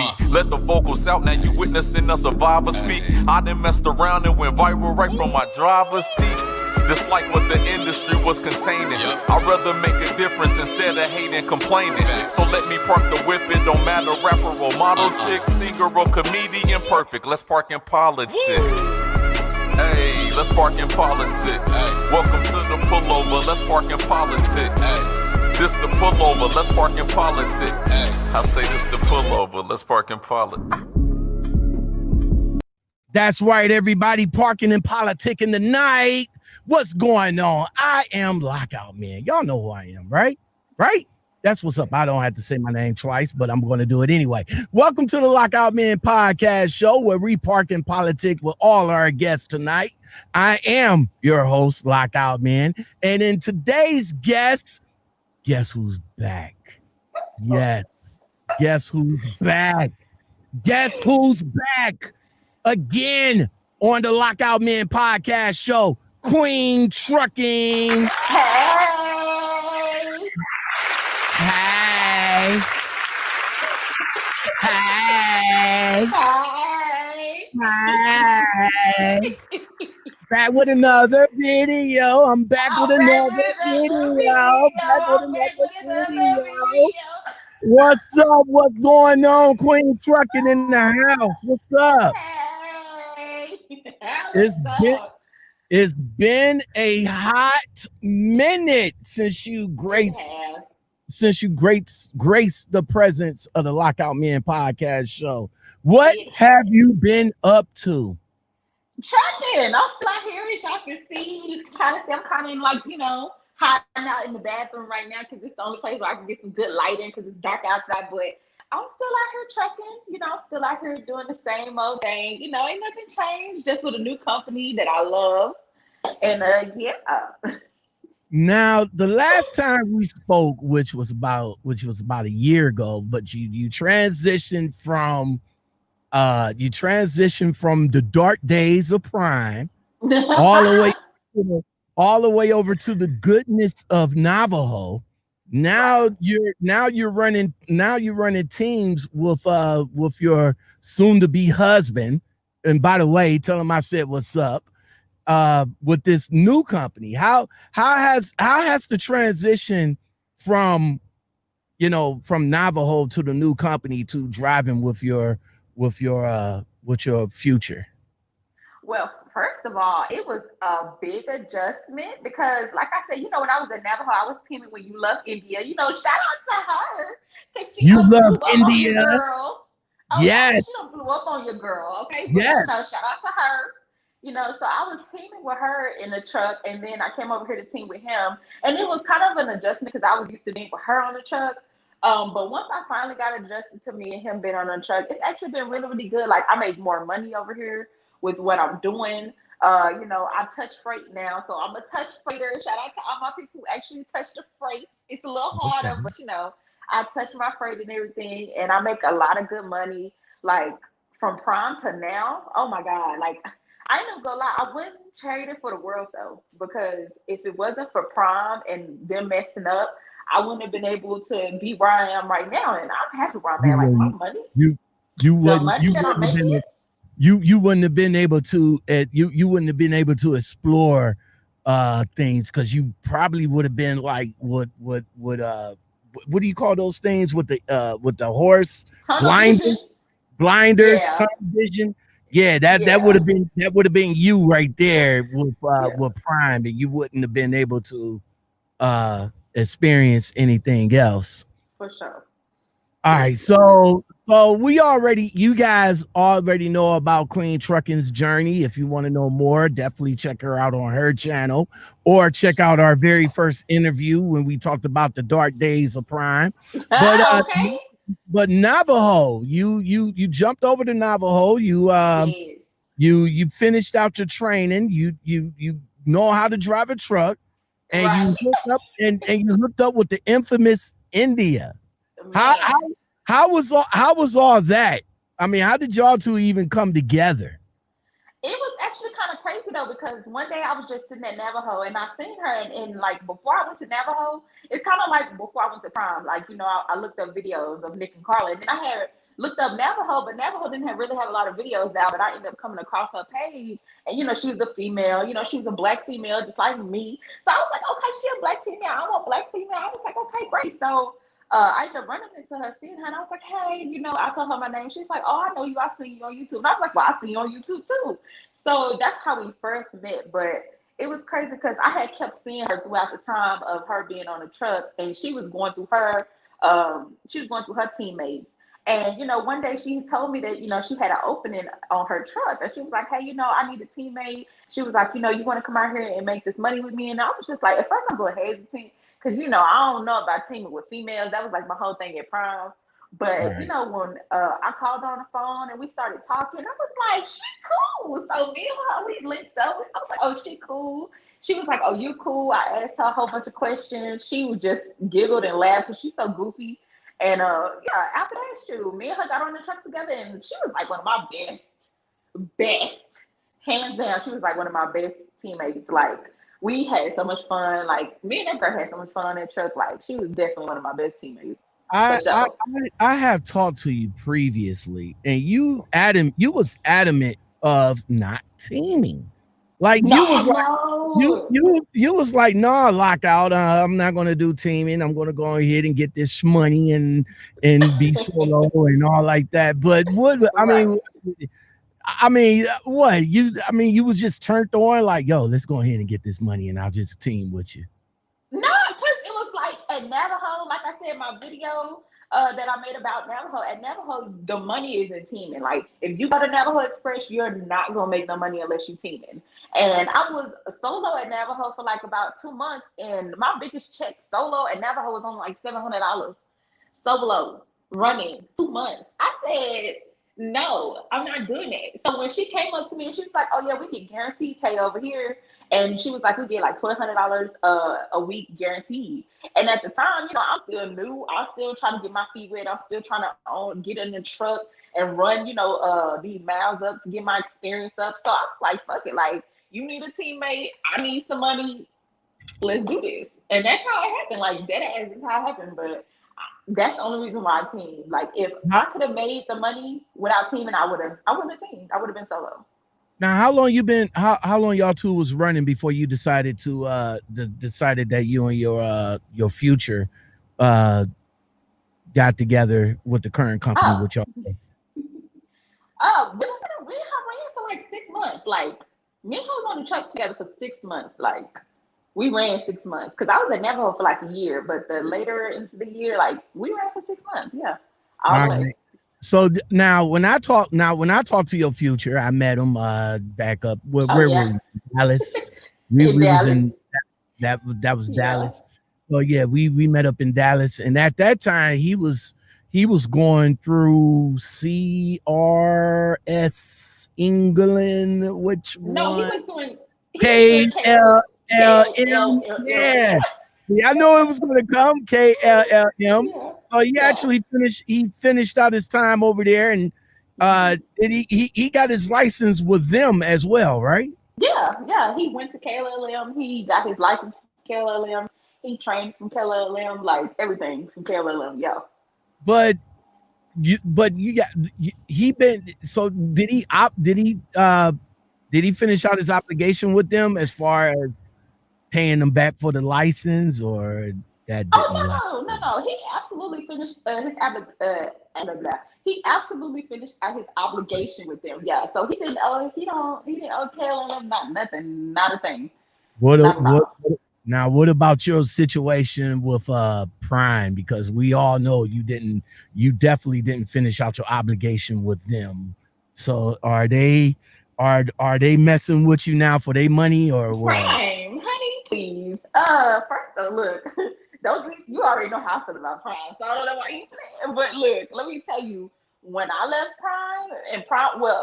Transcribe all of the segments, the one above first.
beat. Let the vocals out, now you witnessing a survivor speak. I done messed around and went viral right from my driver's seat. Just like what the industry was containing. I'd rather make a difference instead of hating, complaining. So let me park the whip, it don't matter, rapper or model chick, singer or comedian, perfect. Let's park in politics. Hey, let's park in politics. Welcome to the pullover, let's park in politics. This the pullover, let's park in politics. I say this the pullover, let's park in politics. That's right, everybody, parking and politicking tonight. What's going on? I am Lockout Man. Y'all know who I am, right? Right? That's what's up. I don't have to say my name twice, but I'm going to do it anyway. Welcome to the Lockoutmen Podcast Show, where we park and politic with all our guests tonight. I am your host, Lockout Man, and in today's guest, guess who's back? Yes, guess who's back? Guess who's back again on the Lockoutmen Podcast Show? Winfrey. Hey. Hey. Hey. Hey. Back with another video. I'm back with another video. What's up? What's going on? Winfrey in the house. What's up? Hey. It's been a hot minute since you graced the presence of the Lockoutmen Podcast Show. What have you been up to? Trucking. I'm still out here, as y'all can see. You can kind of see I'm kind of like, hiding out in the bathroom right now because it's the only place where I can get some good lighting because it's dark outside. But I'm still out here trucking. I'm still out here doing the same old thing. Ain't nothing changed. Just with a new company that I love. And yeah. Now, the last time we spoke, which was about a year ago, but you transitioned from the dark days of Prime all the way over to the goodness of Navajo. Now you're running teams with your soon to be husband. And by the way, tell him I said what's up. With this new company, how has the transition from Navajo to the new company to driving with your future? Well, first of all, it was a big adjustment because, like I said, when I was in Navajo, I was teaming with You Love India. Shout out to her because she You love blew up on India, your girl. Oh, yes. She blew up on your girl. Okay, but, yes. Shout out to her. So I was teaming with her in the truck, and then I came over here to team with him, and it was kind of an adjustment because I was used to being with her on the truck. But once I finally got adjusted to me and him being on the truck, it's actually been really, really good. Like, I make more money over here with what I'm doing. I touch freight now, so I'm a touch freighter. Shout out to all my people who actually touch the freight. It's a little harder, but I touch my freight and everything, and I make a lot of good money. Like, from Prime to now, oh my God, like, I ain't even gonna lie, I wouldn't trade it for the world though, because if it wasn't for Prime and them messing up, I wouldn't have been able to be where I am right now. And I'm happy where I'm at. Like, my money, you wouldn't have been able to you wouldn't have been able to explore things because you probably would have been like what do you call those things with the horse blinders, tunnel vision. Yeah, that would have been you right there with Prime, and you wouldn't have been able to experience anything else. For sure. All right, so you guys already know about Winfrey's journey. If you want to know more, definitely check her out on her channel, or check out our very first interview when we talked about the dark days of Prime. But okay. But Navajo, you jumped over to Navajo. You finished out your training. You know how to drive a truck, and right. you hooked up with the infamous India. How was all that? I mean, how did y'all two even come together? It was actually kind of crazy though, because one day I was just sitting at Navajo and I seen her, and like before I went to Navajo, it's kind of like before I went to Prime. Like, I looked up videos of Nick and Carla, and then I had looked up Navajo, but Navajo didn't really have a lot of videos out. But I ended up coming across her page, and she was a female. She was a black female, just like me. So I was like, okay, she a black female. I'm a black female. I was like, okay, great. So I ended up running into her, seeing her, and I was like, hey, I told her my name. She's like, oh, I know you. I seen you on YouTube. And I was like, well, I seen you on YouTube too. So that's how we first met. But it was crazy because I had kept seeing her throughout the time of her being on the truck, and she was going through her teammates. And one day she told me that she had an opening on her truck, and she was like, hey, I need a teammate. She was like, you want to come out here and make this money with me? And I was just like, at first I'm going hesitant because I don't know about teaming with females. That was like my whole thing at prom. But Right. when I called her on the phone and we started talking, I was like, she cool. So me and her, we linked up. I was like, oh, she cool. She was like, oh, you cool. I asked her a whole bunch of questions. She was just giggled and laughed because she's so goofy. And after that, shoot, me and her got on the truck together, and she was like one of my best, hands down. She was like one of my best teammates. Like, we had so much fun. Like, me and that girl had so much fun on that truck. Like, she was definitely one of my best teammates. I have talked to you previously, and you was adamant of not teaming. Like you was like, nah, Lockout. I'm not gonna do teaming. I'm gonna go ahead and get this money and be solo and all like that. But what you was just turned on, like, yo, let's go ahead and get this money and I'll just team with you. No, because it was like at Navajo, like I said, my video that I made about Navajo. At Navajo, the money isn't teaming. Like, if you go to Navajo Express, you're not gonna make no money unless you teaming. And I was solo at Navajo for like about 2 months, and my biggest check solo at Navajo was on like $700 solo running 2 months. I said, no, I'm not doing that. So when she came up to me and she was like, oh yeah, we get guaranteed pay over here. And she was like, we get like $1,200 a week guaranteed. And at the time, I'm still new. I'm still trying to get my feet wet. I'm still trying to get in the truck and run, these miles up to get my experience up. So I was like, fuck it. Like, you need a teammate. I need some money. Let's do this. And that's how it happened. Like, that is how it happened. But that's the only reason why I teamed. Like, if I could have made the money without teaming, I wouldn't have teamed. I would have been solo. Now, how long you been? How long y'all two was running before you decided to decided that you and your future got together with the current company with y'all? We ran for like 6 months. Like, me and her was on the truck together for 6 months. Like, we ran 6 months because I was at Navajo for like a year, but the later into the year, like, we ran for 6 months. Yeah, all the way. So now, when I talk to your future, I met him back up. Where were we? Dallas. we was in that was Dallas. So yeah, we met up in Dallas, and at that time he was going through CRS England, which he was doing KLLM. Yeah. I know it was going to come KLLM. Yeah. So he finished out his time over there, and he got his license with them as well, right? Yeah. He went to KLLM. He got his license from KLLM. He trained from KLLM, like everything from KLLM. Yeah. But he been. So did he finish out his obligation with them as far as paying them back for the license, or that? No. He absolutely finished he absolutely finished his obligation with them. Yeah. So he didn't owe KLM nothing, not a thing. Now, what about your situation with Prime? Because we all know you definitely didn't finish out your obligation with them. So are they messing with you now for their money or what? Prime, honey, please. First, look, you already know how I feel about Prime, so I don't know why you playing. But look, let me tell you, when I left Prime,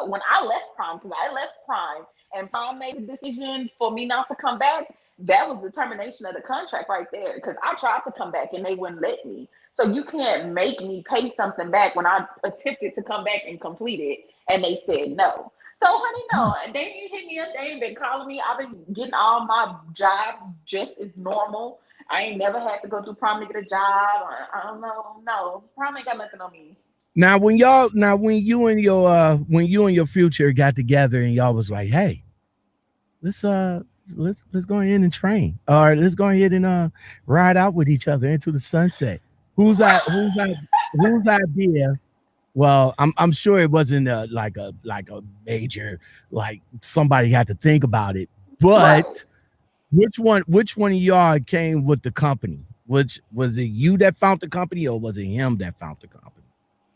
when I left Prime, because I left Prime, and Prime made the decision for me not to come back, that was the termination of the contract right there. Because I tried to come back and they wouldn't let me. So you can't make me pay something back when I attempted to come back and complete it, and they said no. So, honey, no, they ain't hit me up. They ain't been calling me. I've been getting all my jobs just as normal. I ain't never had to go through Prime to get a job. I don't know. No, Prime ain't got nothing on me. Now when you and your future got together and y'all was like, hey, let's go ahead and train, or let's go ahead and ride out with each other into the sunset. Whose idea? Well, I'm sure it wasn't like a major, like somebody had to think about it. But Right. which one of y'all came with the company? Which was it, you that found the company, or was it him that found the company?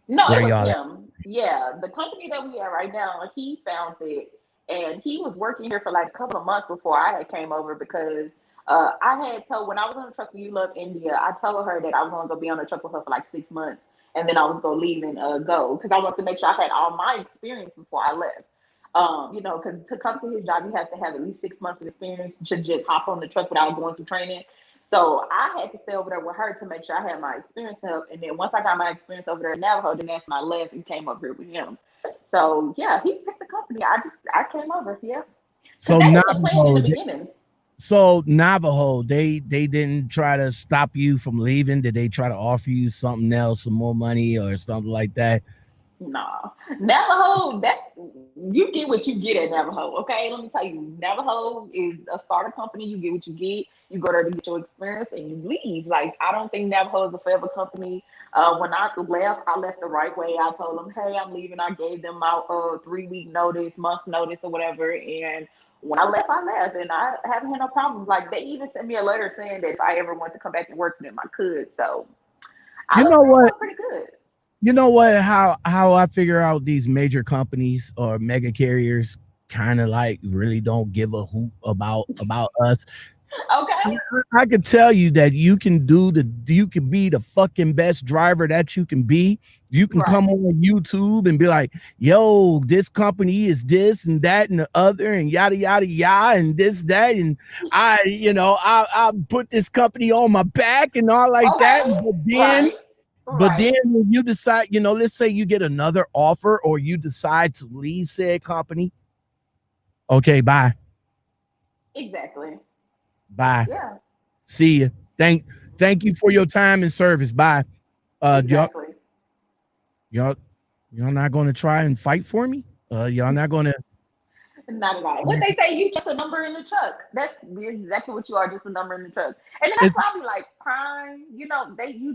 No, Where it was y'all at? him. Yeah, the company that we are right now, he found it, and he was working here for like a couple of months before I had came over because I had told when I was on the truck with Love India, I told her that I was going to go be on the truck with her for like 6 months, and then I was going to leave and go because I wanted to make sure I had all my experience before I left. Because to come to his job, you have to have at least 6 months of experience to just hop on the truck without going through training. So I had to stay over there with her to make sure I had my experience up. And then once I got my experience over there in Navajo, then that's when I left and came up here with him. So yeah, he picked the company. I came over, yeah. Because So that was the plan in Navajo, the beginning. they didn't try to stop you from leaving. Did they try to offer you something else, some more money or something like that? No, Navajo. That's you get what you get at Navajo. Okay, let me tell you, Navajo is a starter company. You get what you get. You go there to get your experience, and you leave. Like I don't think Navajo is a forever company. When I left the right way. I told them, "Hey, I'm leaving." I gave them my 3 week notice, month notice, or whatever. And when I left, and I haven't had no problems. Like they even sent me a letter saying that if I ever want to come back and work for them, I could. So I You left know what? Navajo pretty good. You know what? How I figure out these major companies or mega carriers kind of like really don't give a hoot about us. Okay, I could tell you that you can be the fucking best driver that you can be. You can right. come on YouTube and be like, yo, this company is this and that and the other and yada yada yada and this, that, and I put this company on my back and all like that. Okay. But then Right. Right. when you decide, let's say you get another offer or you decide to leave said company. Okay, bye. Exactly. Bye. Yeah. See you. Thank you for your time and service. Bye. Uh y'all Exactly. y'all y'all not gonna try and fight for me? Y'all not gonna Not at all. What they say, you just a number in the truck. That's exactly what you are, just a number in the truck. And that's it's probably like Prime. You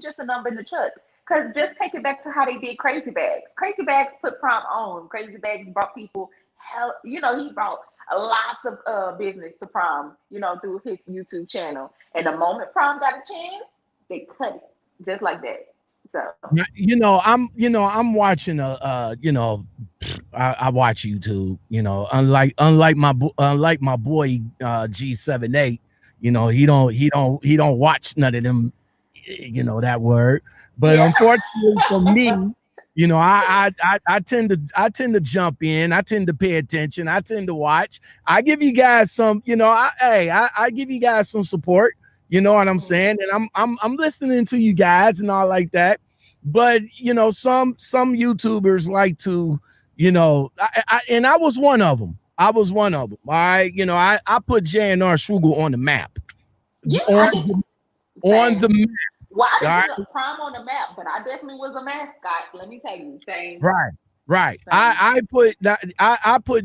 just a number in the truck. Cause just take it back to how they did Crazy Bags. Crazy Bags put Prime on. Crazy Bags brought people hell. He brought lots of business to Prime. Through his YouTube channel. And the moment Prime got a chance, they cut it just like that. So I'm watching I watch YouTube, unlike my boy G78, he don't watch none of them, that word. But yeah. unfortunately for me, I tend to jump in, I tend to pay attention, I tend to watch. I give you guys some, I give you guys some support, you know what I'm saying? And I'm listening to you guys and all like that. But some YouTubers like to, and I was one of them. I was one of them. All right. I put JNR Schugel on the map. Yeah, On I get on the same. map. Well, I All didn't right. put a Prime on the map, but I definitely was a mascot. Let me tell you, same, Right. Right. same. I put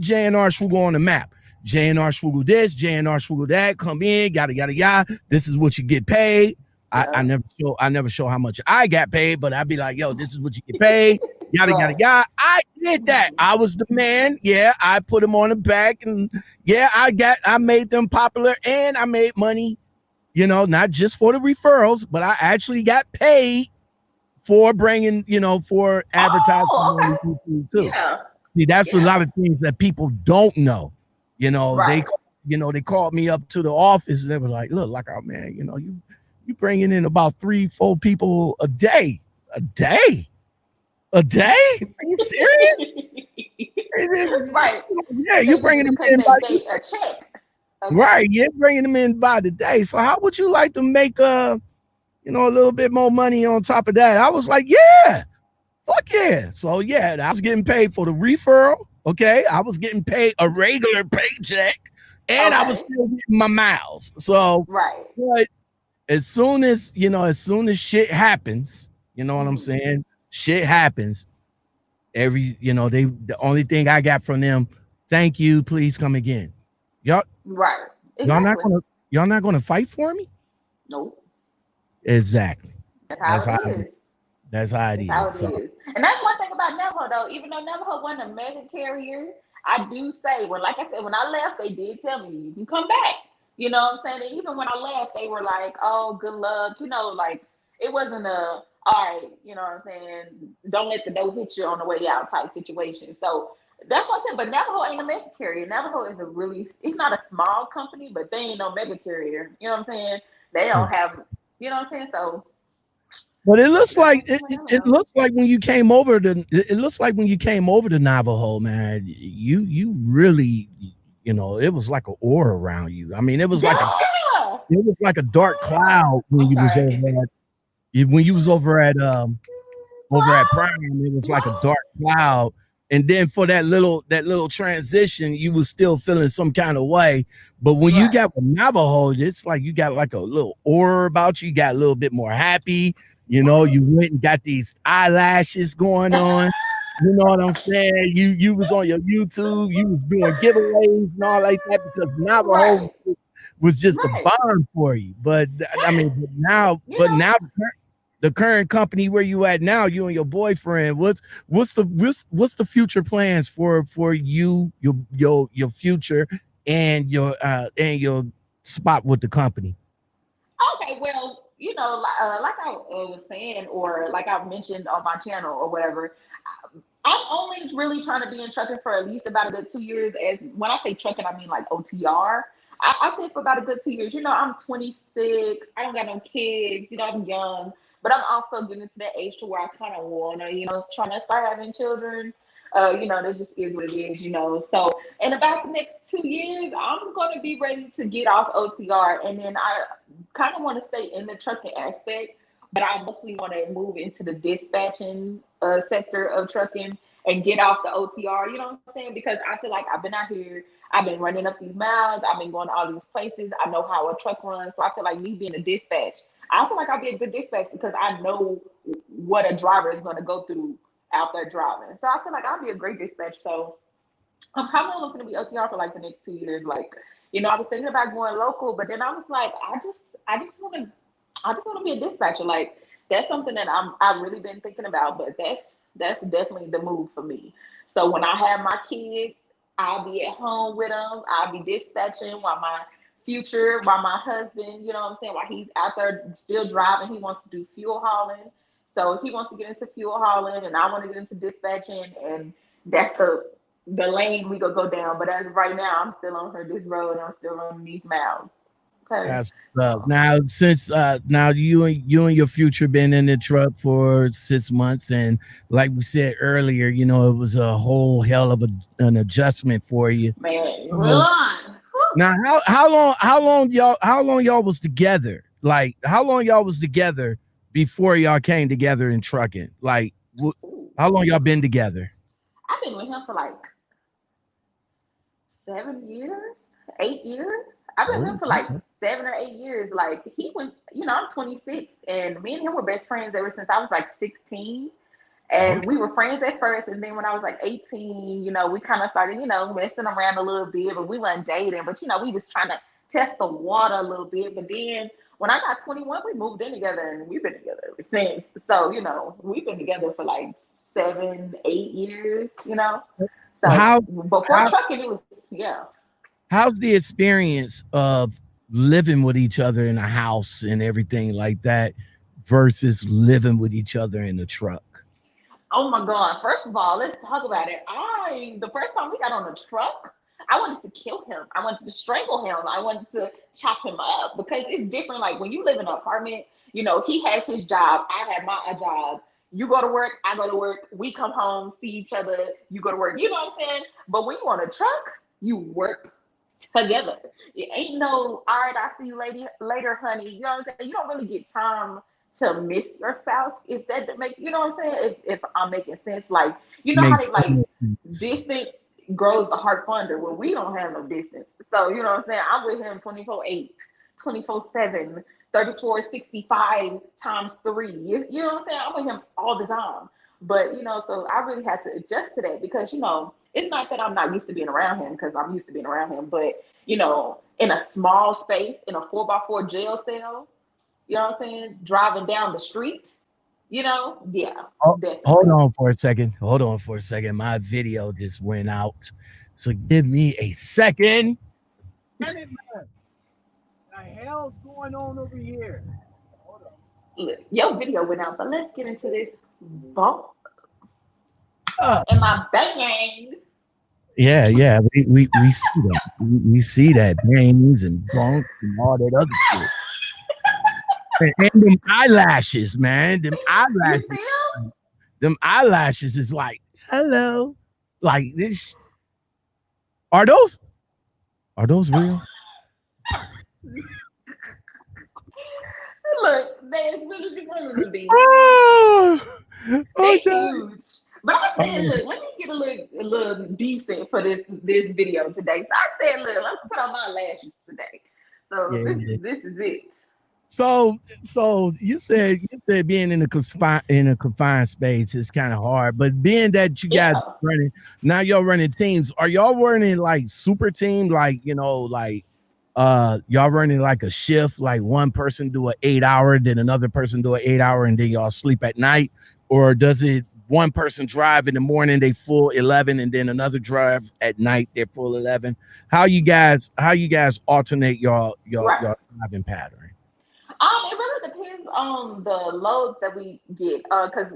JNR Schugel on the map. JNR Schugel this, JNR Schugel that, come in, yada yada yada. This is what you get paid. I Yeah, never show how much I got paid, but I'd be like, yo, this is what you get paid, yada yada right. yada. I did that. Mhm. I was the man. Yeah, I put them on the back, and yeah, I made them popular, and I made money. Not just for the referrals, but I actually got paid for bringing, for advertising Oh, on okay. YouTube too. Yeah, See, that's a yeah, lot of things that people don't know. They right. they called me up to the office. They were like, "Look, like, oh man, you bringing in about 3-4 people a day, a day, a day. Are you serious? Right. Yeah, you bringing them Because in by they a check. Okay. right. You're bringing them in by the day. So how would you like to make a little bit more money on top of that?" I was like, "Yeah, fuck yeah." So yeah, I was getting paid for the referral. Okay. I was getting paid a regular paycheck and I was Okay. still getting my miles. So, Right. but as soon as shit happens, you know what I'm Mhm. saying? Shit happens. The only thing I got from them, thank you, please come again. Y'all, Right. y'all not Exactly. gonna y'all not gonna fight for me? Nope. Exactly. That's That's how how it is. that's how it That's how is. it So is. And that's one thing about Navajo though. Even though Navajo wasn't a mega carrier, I do say like I said, when I left, they did tell me you can come back. You know what I'm saying? And even when I left, they were like, "Oh, good luck." Like it wasn't a all right. You know what I'm saying? Don't let the door hit you on the way out type situation. So that's what I said. But Navajo ain't a mega carrier. Navajo is it's not a small company, but they ain't no mega carrier. You know what I'm saying? They don't have. You know what I'm saying? So but it looks that's like what it, I'm it, saying. it looks like when you came over to it looks like when you came over to Navajo, man, you really, it was like an aura around you. I mean, Yeah. it was like a dark cloud when I'm you was sorry, I over can't think. when you was over at Prime, it was like a What? dark cloud. And then for that little transition, you was still feeling some kind of way. But when you Right. got with Navajo, it's like you got like a little aura about you. You got a little bit more happy. You went and got these eyelashes going on. You know what I'm saying? You was on your YouTube, you was doing giveaways and all like that because Navajo Right. was just a Right. bond for you. But I mean, Right. You but know, now the current company where you at now, you and your boyfriend, what's the future plans for you, your future and your spot with the company? okay, well, like I was saying, or like I've mentioned on my channel or whatever, I'm only really trying to be in trucking for at least about a good 2 years. As when I say trucking, I mean like OTR. I say for about a good 2 years. I'm 26. I don't got no kids. I'm young, but I'm also getting into that age to where I kind of wanna, trying to start having children. That just is what it is. So in about the next 2 years, I'm gonna be ready to get off OTR, and then I kind of want to stay in the trucking aspect, but I mostly want to move into the dispatching sector of trucking and get off the OTR. You know what I'm saying? Because I feel like I've been out here, I've been running up these miles, I've been going to all these places. I know how a truck runs, so I feel like me being a dispatch, I feel like I'll be a good dispatch because I know what a driver is going to go through out there driving. So I feel like I'll be a great dispatch. So I'm probably only going to be OTR for like the next 2 years. Like, I was thinking about going local, but then I was like, I just want to be a dispatcher. Like, that's something that I've really been thinking about. But that's definitely the move for me. So when I have my kids, I'll be at home with them. I'll be dispatching while my husband, you know what I'm saying, while he's out there still driving, he wants to do fuel hauling. So he wants to get into fuel hauling, and I want to get into dispatching, and that's the lane we gonna go down. But as of right now, I'm still on this road. And I'm still on these miles. Okay. That's So, now since now you and your future been in the truck for 6 months, and like we said earlier, it was a whole hell of an adjustment for you. man, So, run. now how long y'all was together? Like how long y'all was together before y'all came together in trucking? Like Ooh, how long y'all been together? I've been with him for like 7 years, 8 years. I've been with him Oh, for like 7 or 8 years. Like he went, I'm 26, and me and him were best friends ever since I was like 16. And okay. we were friends at first, and then when I was like 18, we kind of started, messing around a little bit, but we weren't dating. But we was trying to test the water a little bit. But then when I got 21, we moved in together, and we've been together ever since. So we've been together for like 7, 8 years. So How before how trucking, it was yeah. how's the experience of living with each other in a house and everything like that versus living with each other in the truck? Oh my God. First of all, let's talk about it. The first time we got on the truck, I wanted to kill him. I wanted to strangle him. I wanted to chop him up because it's different. Like when you live in an apartment, he has his job. I have my job. You go to work, I go to work. We come home, see each other. You go to work. You know what I'm saying? But when you on a truck, you work together. It ain't no, all right, I'll see you later, honey. You know what I'm saying? You don't really get time to miss your spouse if that make what I'm saying? If I'm making sense. Like, how Makes they like perfect sense. distance grows the heart fonder. Well, we don't have no distance. So, you know what I'm saying? I'm with him 24/8, 24/7, 34, 65 times 3. You know what I'm saying? I'm with him all the time. But so I really had to adjust to that because it's not that I'm not used to being around him because I'm used to being around him, but in a small space in a 4x4 jail cell, you know what I'm saying, driving down the street, yeah, Oh, hold definitely. on for a second. Hold on for a second. My video just went out. So give me a second. What the hell's going on over here? Hold on. Look, your video went out, but let's get into this bump Uh, and my bang. yeah. We see that. We see that bangs and bunk and all that other shit. And them eyelashes, man. You see him? Them eyelashes is like, hello. Like this. Are those real? Look, they're as good as you want them to be. Oh, They're okay. huge. But I said, look, let me get a little decent for this video today. So I said, look, let's put on my lashes today. So Yeah. this is it. So you said being in a confined space is kind of hard, but being that you guys Yeah. running now, y'all running teams. Are y'all running like super team, like y'all running like a shift, like one person do an 8 hour, then another person do an 8 hour, and then y'all sleep at night, or does it one person drive in the morning, they full 11, and then another drive at night, they're full 11? How you guys alternate y'all Right. driving pattern? It really depends on the loads that we get. Because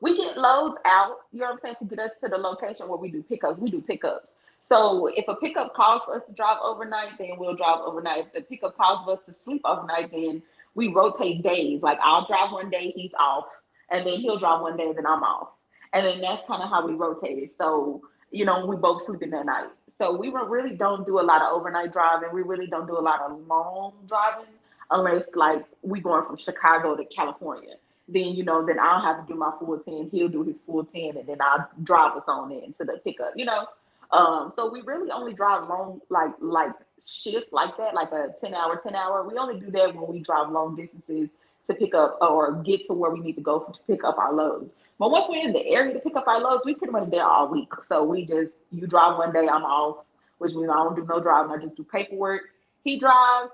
we get loads out, you know what I'm saying, to get us to the location where we do pickups. We do pickups. So if a pickup calls for us to drive overnight, then we'll drive overnight. If the pickup calls for us to sleep overnight, then we rotate days. Like I'll drive one day, he's off, and then he'll drive one day, then I'm off. And then that's kind of how we rotate it. So, we both sleeping that night. So we really don't do a lot of overnight driving. We really don't do a lot of long driving unless like we going from Chicago to California. Then then I'll have to do my full 10. He'll do his full 10, and then I'll drive us on in to the pickup. So we really only drive long like shifts like that, like a 10 hour, 10 hour. We only do that when we drive long distances to pick up or get to where we need to go to pick up our loads. But once we're in the area to pick up our loads, we pretty much there all week. So you drive one day, I'm off, which means I don't do no driving. I just do paperwork. He drives,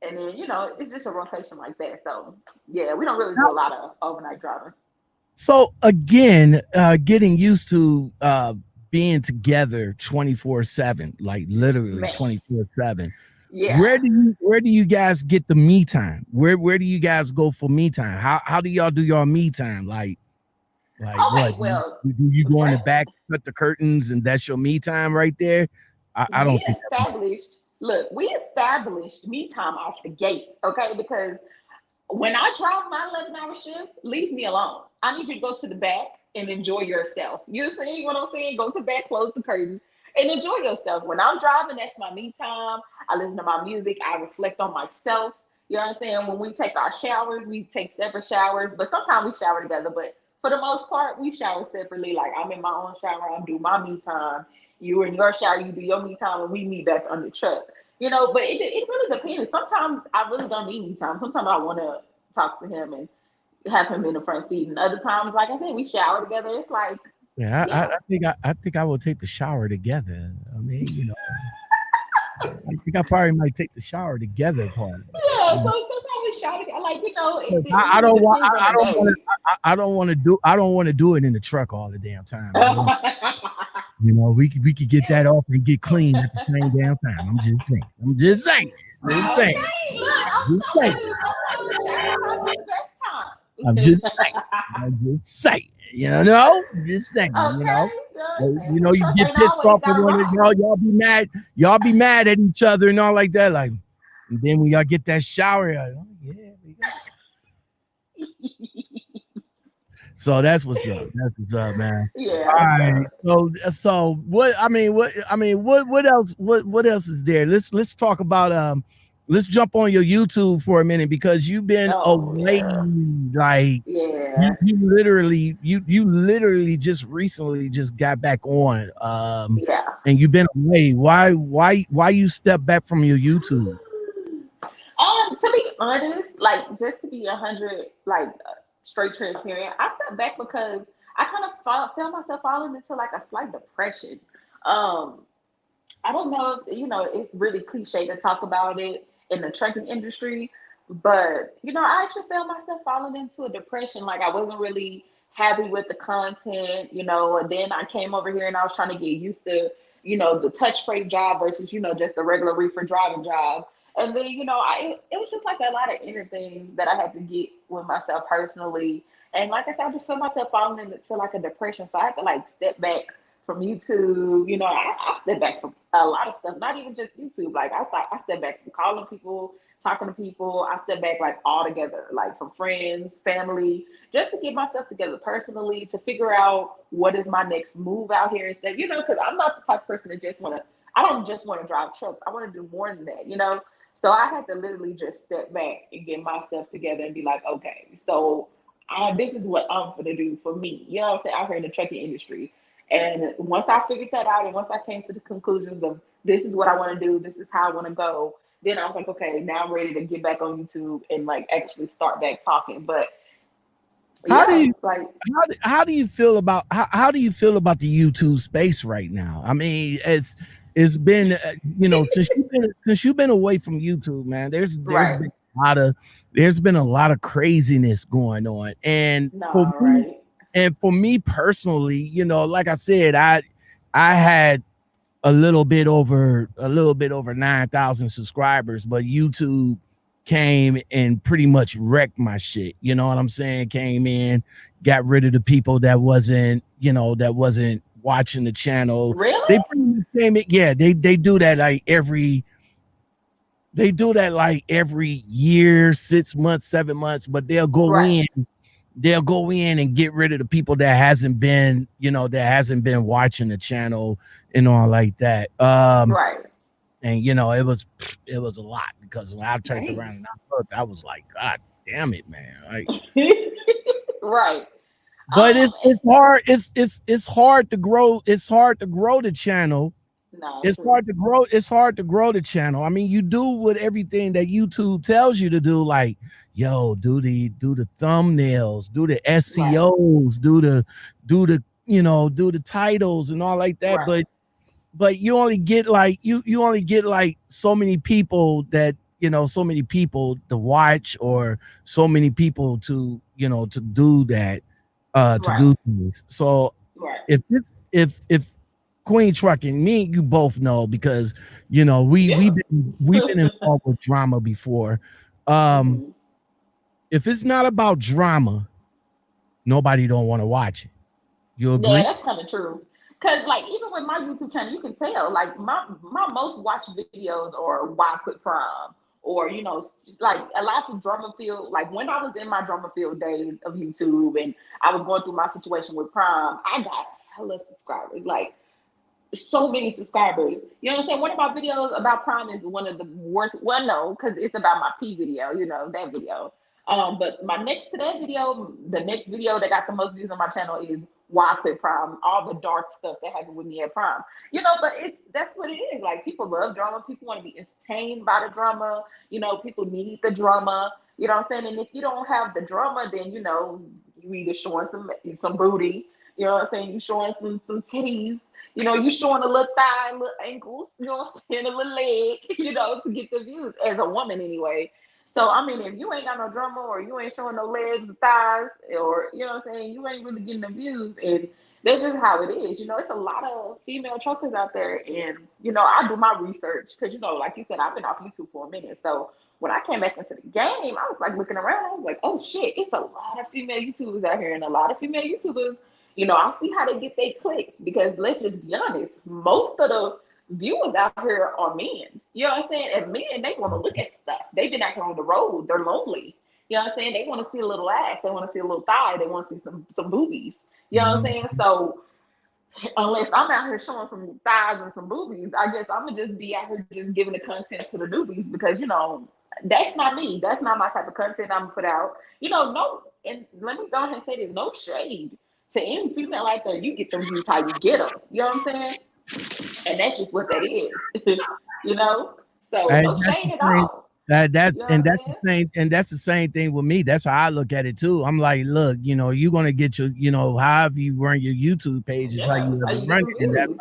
and then, it's just a rotation like that. So, yeah, we don't really do a lot of overnight driving. So again, getting used to being together 24/7, like literally Man, 24/7. yeah. Where do you guys get the me time? Where do you guys go for me time? How do y'all do y'all me time? Like Okay, what? well, Do you go in the right. back, cut the curtains, and that's your me time right there? I don't we think that. established, we established me time off the gate, okay? Because when I drive my 11-hour shift, leave me alone. I need you to go to the back and enjoy yourself. You see what I'm saying? Go to the back, close the curtain, and enjoy yourself. When I'm driving, that's my me time. I listen to my music. I reflect on myself. You know what I'm saying? When we take our showers, we take separate showers, but sometimes we shower together. But for the most part, we shower separately. Like I'm in my own shower, I'm doing my me time. You in your shower, you do your me time, and we meet back on the truck. But it really depends. Sometimes I really don't need me time. Sometimes I want to talk to him and have him in the front seat. And other times, like I said, we shower together. It's like, Yeah, yeah. I think I will take the shower together. I mean, I think I probably might take the shower together part. Yeah, so sometimes we shower together. Like, it I really don't want depends on the day. I don't want to do it in the truck all the damn time. We could get that off and get clean at the same damn time. I'm just saying. Okay, look, sometimes the shower time is the best I'm time. just saying. I'm just saying. Just saying. Okay, the You truck get ain't pissed always off with got to one of ride. y'all be mad. Y'all be mad at each other and all like that. Like, and then when y'all get that shower, you're like, oh yeah. So that's what's up. That's what's up, man. Yeah, All right. So what what else? What else is there? Let's talk about let's jump on your YouTube for a minute because you've been oh away yeah, like yeah, you literally just recently just got back on yeah. and you've been away. Why you step back from your YouTube? To be honest, like just to be 100, like straight transparent, I stepped back because I kind of felt myself falling into like a slight depression. Um, I don't know if it's really cliche to talk about it in the trucking industry, but I actually felt myself falling into a depression. Like I wasn't really happy with the content, and then I came over here and I was trying to get used to, the touch freight job versus, just the regular reefer driving job. And then, it was just like a lot of inner things that I had to get with myself personally. And like I said, I just felt myself falling into like a depression. So I had to like step back from YouTube. I step back from a lot of stuff, not even just YouTube. Like I step back from calling people, talking to people. I step back like all together, like from friends, family, just to get myself together personally, to figure out what is my next move out here instead. Because I'm not the type of person that I don't just want to drive trucks. I want to do more than that. So I had to literally just step back and get myself together and be like, okay, so this is what I'm going to do for me. You know what I'm saying? Out here in the trucking industry. And once I figured that out, and once I came to the conclusions of this is what I want to do, this is how I want to go, then I was like, okay, now I'm ready to get back on YouTube and like actually start back talking. But How do yeah, you like how do you feel about how do you feel about the YouTube space right now? I mean, it's been since you've been away from YouTube, man. right, There's been a lot of craziness going on, and no, right, for me personally, like I said, I had a little bit over 9,000 subscribers, but YouTube came and pretty much wrecked my shit. You know what I'm saying? Came in, got rid of the people that wasn't watching the channel. really, They pretty much came in, yeah, they do that like every year, 6 months, 7 months, but right, they'll go in and get rid of the people that hasn't been watching the channel and all like that. right, And it was a lot, because when I turned dang, around and I looked, I was like, God damn it, man. Like, right. but it's And hard. It's hard to grow. It's hard to grow the channel. no, It's true, hard to grow. It's hard to grow the channel. I mean, you do with everything that YouTube tells you to do, like, yo, do the thumbnails, do the right, SEOs, do the titles and all like that. right, But you only get like you only get like so many people to watch, or so many people to do that, to right, do things. So right. if Queen Trucking, me and you both know, because Yeah. we've been involved with drama before. Um, hmm if it's not about drama, nobody don't want to watch it. You Yeah, agree? that's kind of true. Cause like even with my YouTube channel, you can tell like my most watched videos are why I quit prom, or like a lot of drama field. Like when I was in my drama field days of YouTube, and I was going through my situation with prom, I got hella subscribers. Like so many subscribers. You know what I'm saying? One of my videos about prom is one of the worst. Well, no, because it's about my P video, that video. But my next to that video, the next video that got the most views on my channel is why I quit prom, all the dark stuff that happened with me at prom. But that's what it is. Like people love drama, people want to be entertained by the drama, people need the drama, you know what I'm saying? And if you don't have the drama, then you either showing some booty, you know what I'm saying, you showing some titties, you showing a little thigh, little ankles, you know what I'm saying, a little leg, to get the views as a woman anyway. So I mean, if you ain't got no drama, or you ain't showing no legs or thighs, or what I'm saying, you ain't really getting the views. And that's just how it is. It's a lot of female truckers out there, and I do my research because like you said, I've been off YouTube for a minute. So when I came back into the game, I was like looking around. I was like, oh shit, it's a lot of female YouTubers out here, and a lot of female YouTubers, I see how they get their clicks, because let's just be honest, most of the viewers out here are men. You know what I'm saying? And men, they want to look at stuff. They've been out here on the road. They're lonely. You know what I'm saying? They want to see a little ass. They want to see a little thigh. They want to see some boobies. You know what I'm Mhm. saying? So unless I'm out here showing some thighs and some boobies, I guess I'm gonna just be out here just giving the content to the newbies, because that's not me. That's not my type of content I'm gonna put out. No, and let me go ahead and say this: no shade to any female out there. You get them views how you get them. You know what I'm saying? And that's just what that is. you know. So Hey, no that's shade the at same. all. That's You know and what I'm that's the saying? same thing with me. That's how I look at it too. I'm like, look, you're gonna get your, however you run your YouTube page is how Yeah, you that's how ever you get run them it, and views.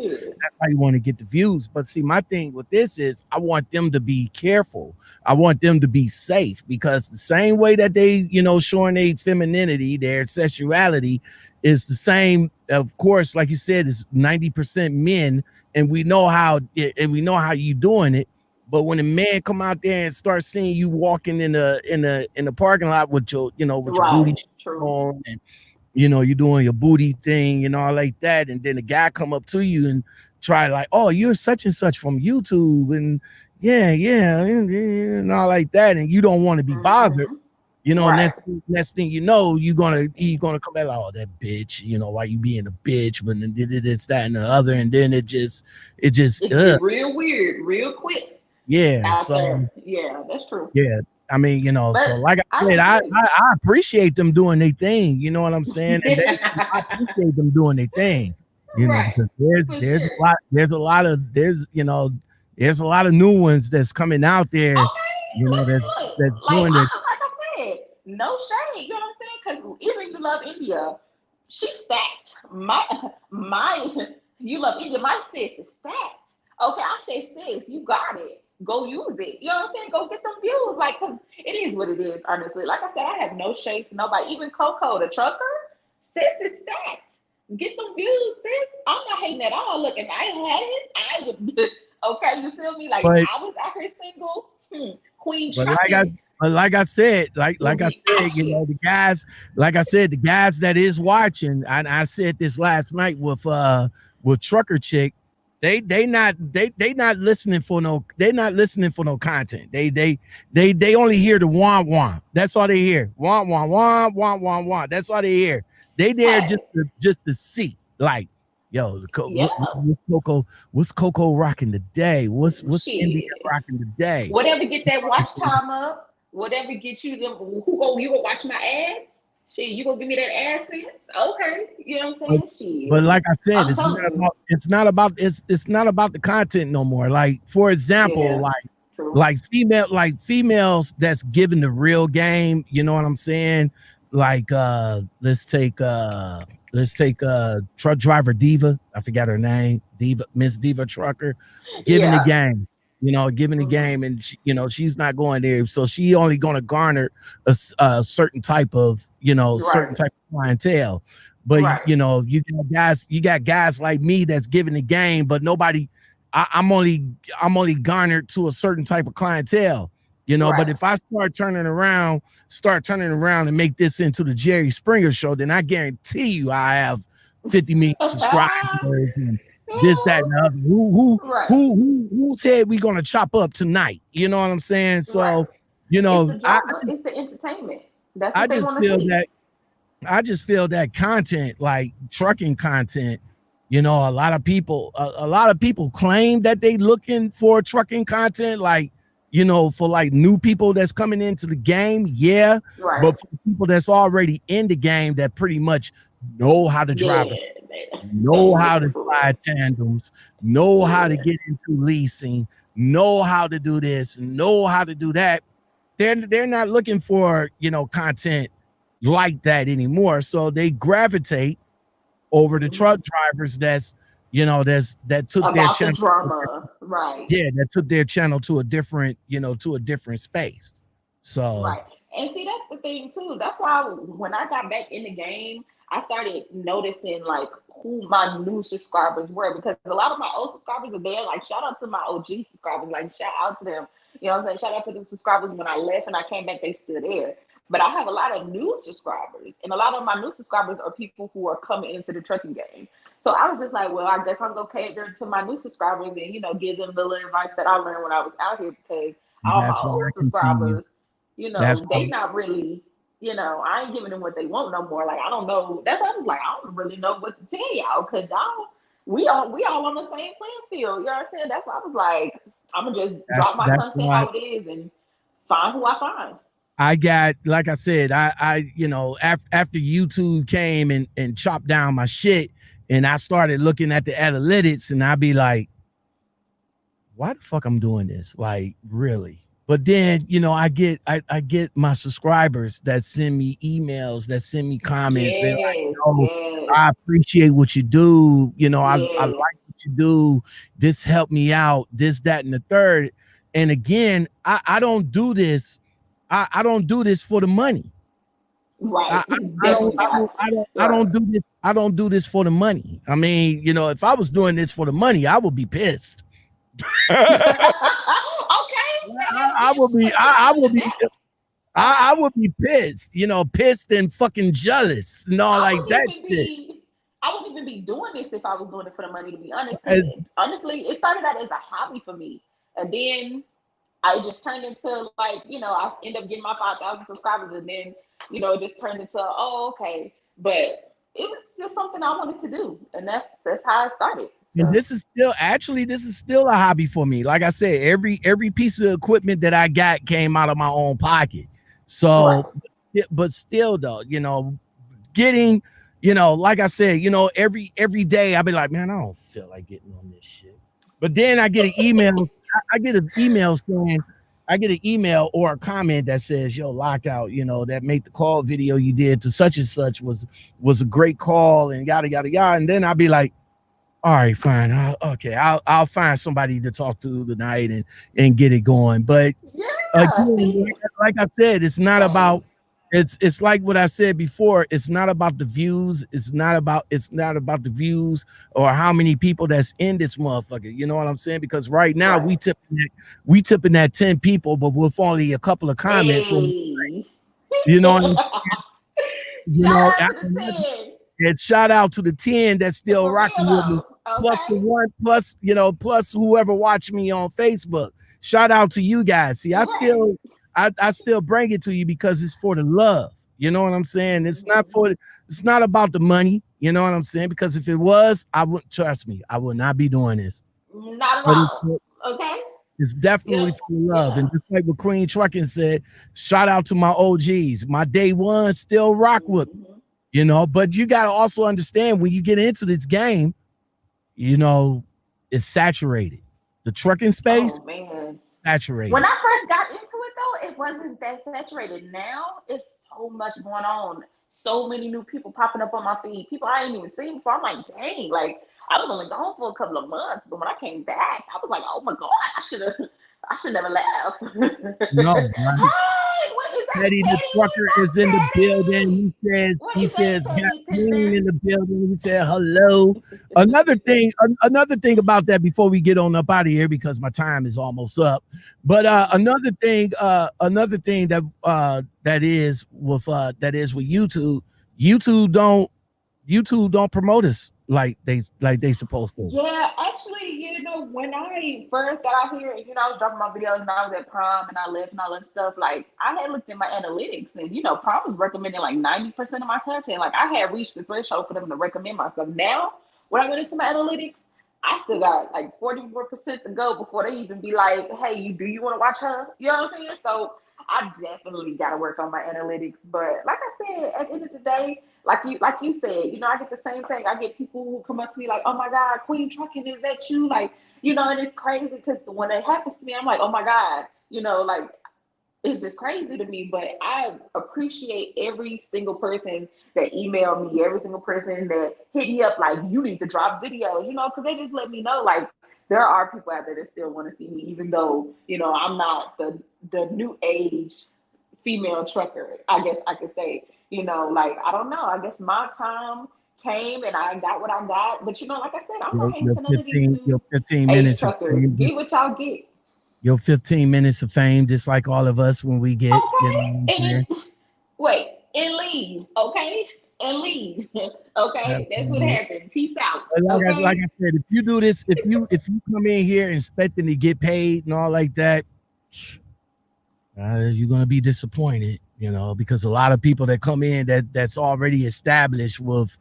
Shit. that's how you want to get the views. But see, my thing with this is I want them to be careful. I want them to be safe because the same way that they, showing their femininity, their sexuality is the same, of course, like you said, is 90% men, and we know how you doing it. But when a man come out there and start seeing you walking in the parking lot with your, with your booty Right. True. on, and you're doing your booty thing and all like that, and then the guy come up to you and try like, oh, you're such and such from YouTube, and yeah, and all like that, and you don't want to be bothered. Mm-hmm. Next Right. thing you know, you're gonna come back like, oh, that bitch, why you being a bitch, but then this, that, and the other, and then it just It get real weird real quick yeah. out So there. Yeah, that's true. yeah, I mean, so But like I I said, agree. I appreciate them doing their thing. You know what I'm saying? And I appreciate them doing their thing. Right. Because For there's sure. a lot there's a lot of new ones that's coming out there. Okay, That's look, doing it. like I said, no shade. You know what I'm saying? Because even you love India, she stacked. My you love India. My sis is stacked. Okay, I say sis, you got it. Go use it. You know what I'm saying? Go get them views. Like, cause it is what it is. Honestly, like I said, I have no shade to nobody. Even Coco, the trucker, sis is stacked. Get them views, sis. I'm not hating at all. Look, if I had it, I would. Okay, you feel me? Like if But I was out here single, Queen but like I trucking but like I said, would be action. the guys, like I said, the guys that is watching, and I said this last night with Trucker Chick, they not listening for no, they're not listening for no content. They only hear the wah wah. That's all they hear. Wah wah wah wah wah wah. That's all they hear. They there Hey, just to see, like, yo, yeah, what's Coco rocking today? What's India shit. rocking today? Whatever get that watch time up, whatever get you them. You gonna watch my ads? Shit, you gonna give me that AdSense? Okay, you know what But I'm saying? but Shit, like I said, I'm telling you. it's not about the content no more. Like, for example, Yeah, true. females that's given the real game, you know what I'm saying? Like let's take truck driver Diva. I forgot her name. Diva, Miss Diva Trucker, giving the Yeah. game. Giving the Hmm. game, and she's not going there, so she only going to garner a certain type of Right. clientele. But Right. you got guys like me that's giving the game, but nobody. I'm only garnered to a certain type of clientele. But Right. if I start turning around and make this into the Jerry Springer show, then I guarantee you I have 50 million subscribers and this, that, and the other. Right. Whose head we gonna chop up tonight? You know what I'm saying? Right. So, It's the drama. It's the entertainment. That's I what they just want to feel see. that I just feel that content, like trucking content, a lot of people claim that they looking for trucking content, like, for like new people that's coming into the game. Yeah. Right. But for people that's already in the game that pretty much know how to drive a, Yeah, they know ain't how looking to for fly real. tandems, know how to Yeah. get into leasing, know how to do this, know how to do that. They're not looking for, content like that anymore. So they gravitate over the Hmm. truck drivers that took their About the channel. drama. Right. Yeah, that took their channel to a different, space. So Right. And see, that's the thing too. That's why when I got back in the game, I started noticing like who my new subscribers were because a lot of my old subscribers are there. Like shout out to my OG subscribers. Like shout out to them. You know what I'm saying? Shout out to the subscribers when I left and I came back, they still there. But I have a lot of new subscribers, and a lot of my new subscribers are people who are coming into the trucking game. So I was just like, well, I guess I'm gonna cater to my new subscribers and give them the little advice that I learned when I was out here because all my that's why I old continue. subscribers, That's they why not really, I ain't giving them what they want no more. Like I don't know. That's why I was like, I don't really know what to tell y'all because y'all, we all on the same playing field. You know what I'm saying? That's why I was like, I'm gonna just that's drop my that's content why how it is and find who I find. I got, like I said, after YouTube came and chopped down my shit, and I started looking at the analytics, and I'd be like, why the fuck I'm doing this? Like, really? But then, you know, I get my subscribers that send me emails, that send me comments. They're like, Yes, "Oh, yes, I appreciate what you do. You know, I like yes. what you do. This helped me out. This, that, and the third." And again, I don't do this. I don't do this for the money. Right. I, He's I don't definitely I not. don't I don't I Right. don't do this. I don't do this for the money. I mean, you know, if I was doing this for the money, I would be pissed. Okay, I, say that I again. would be Wait, what I happened would to be that? I Okay. would be pissed, you know, pissed and fucking jealous and all I like wouldn't that even shit. be I wouldn't even be doing this if I was doing it for the money, to be honest. Because And, honestly, it started out as a hobby for me. And then I just turned into, like, I end up getting my 5,000 subscribers, and then, it just turned into, oh, okay. But it was just something I wanted to do. And that's how I started. and So, this is still a hobby for me. Like I said, every piece of equipment that I got came out of my own pocket. right. So, but still though, you know, getting, you know, like I said, you know, every day I'll be like, man, I don't feel like getting on this shit. But then I get an email. I get an email saying, I get an email or a comment that says, "Yo, Lockout, you know, that make the call video you did to such and such was a great call and yada yada yada." And then I'll be like, "All right, fine, I'll find somebody to talk to tonight and get it going." But Yeah. again, See, like I said, it's not same. about it's like what I said before. It's not about the views. It's not about the views or how many people that's in this motherfucker. You know what I'm saying? Because right now Right. we tipping at 10 people, but with only a couple of comments. So Hey. you know what I'm you Shout know, out to the 10. and shout out to the 10 that's still For real, rocking with me, though. plus the Okay? one, plus, you know, plus whoever watched me on Facebook. Shout out to you guys. See, Right. I still bring it to you because it's for the love. You know what I'm saying? Mhm. It's not about the money. You know what I'm saying? Because if it was, I wouldn't, trust me, I would not be doing this. Not at But all. Okay? it's Yep. definitely for love. Yeah. And just like what Queen Trucking said, shout out to my OGs. My day one still rock with me, Mhm. you know. But you got to also understand when you get into this game, you know, it's saturated. The trucking space, Oh, man. When saturated. I first got into it, though, it wasn't that saturated. Now it's so much going on. So many new people popping up on my feed. People I ain't even seen before. I'm like, dang, like I was only gone for a couple of months, but when I came back, I was like, oh my god, I should never laugh. No, right? Hey, what is that, Teddy the Teddy? trucker What's up, is in the Teddy? building. What He is that, says, got Teddy Queen Pinder? in the building. He said, hello. Another thing about that before we get on up out of here, because my time is almost up. But another thing that is with YouTube, YouTube don't YouTube don't promote us like they supposed to. Yeah, actually, when I first got out here, I was dropping my videos and I was at prom and I left and all that stuff. Like, I had looked at my analytics and, prom was recommending like 90% of my content. Like, I had reached the threshold for them to recommend myself. Now, when I went into my analytics, I still got like 44% to go before they even be like, hey, do you want to watch her? You know what I'm saying? So, I definitely got to work on my analytics. But like I said, at the end of the day, like you said, I get the same thing. I get people who come up to me like, "Oh my God, Queen Trucking, is that you?" Like, and it's crazy because when it happens to me, I'm like, "Oh my God," like it's just crazy to me. But I appreciate every single person that emailed me, every single person that hit me up like, "You need to drop videos," because they just let me know like there are people out there that still want to see me, even though I'm not the new age female trucker, I guess I could say. Like I don't know. I guess my time came and I got what I got. But like I said, I'm not hating to none of these Your new 15 age minutes of truckers. fame, Get what y'all get. your 15 minutes of fame, just like all of us when we get, you know Okay. what I'm And saying? then wait and leave. Okay. And leave. Okay. That's what Absolutely. happened. Peace out. Like Okay. I said, if you do this, if you come in here expecting to get paid and all like that, you're gonna be disappointed, you know, because a lot of people that come in that's already established with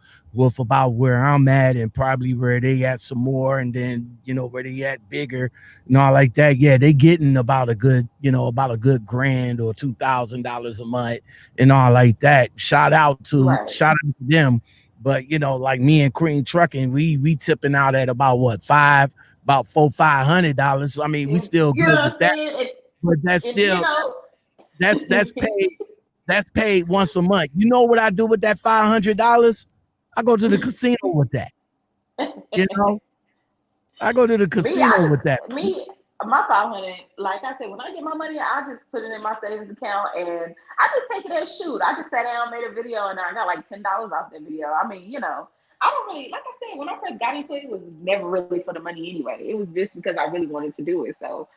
about where I'm at and probably where they at some more, and then where they at bigger and all like that. Yeah, they getting about a good, about a good grand or $2,000 a month and all like that. Right. Shout out to them. But like me and Cream Trucking, we tipping out at about what, about $400-500. I mean, we You still know what good with I'm that. saying? but that's And, still that's paid once a month. You know what I do with that $500? I go to the casino with that. You know, I go to the casino with that. My 500, like I said, when I get my money, I just put it in my savings account and I just take it as shoot. I just sat down, made a video, and I got like $10 off that video. I mean, you know, I don't really, like I said, when I first got into it, it was never really for the money anyway. It was just because I really wanted to do it. So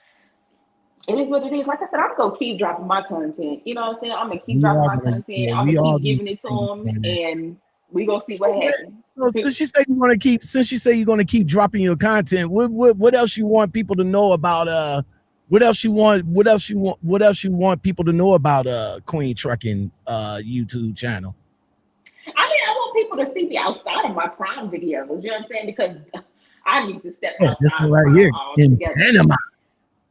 it is what it is. Like I said, I'm gonna keep dropping my content. You know what I'm saying? I'm gonna keep dropping my content. I'm gonna keep giving it to them, and we gonna see what happens. So since you say you're gonna keep dropping your content, what else you want people to know about? What else you want people to know about Queen Trucking YouTube channel? I mean, I want people to see me outside of my prime videos. You know what I'm saying? Because I need to step outside this of right here in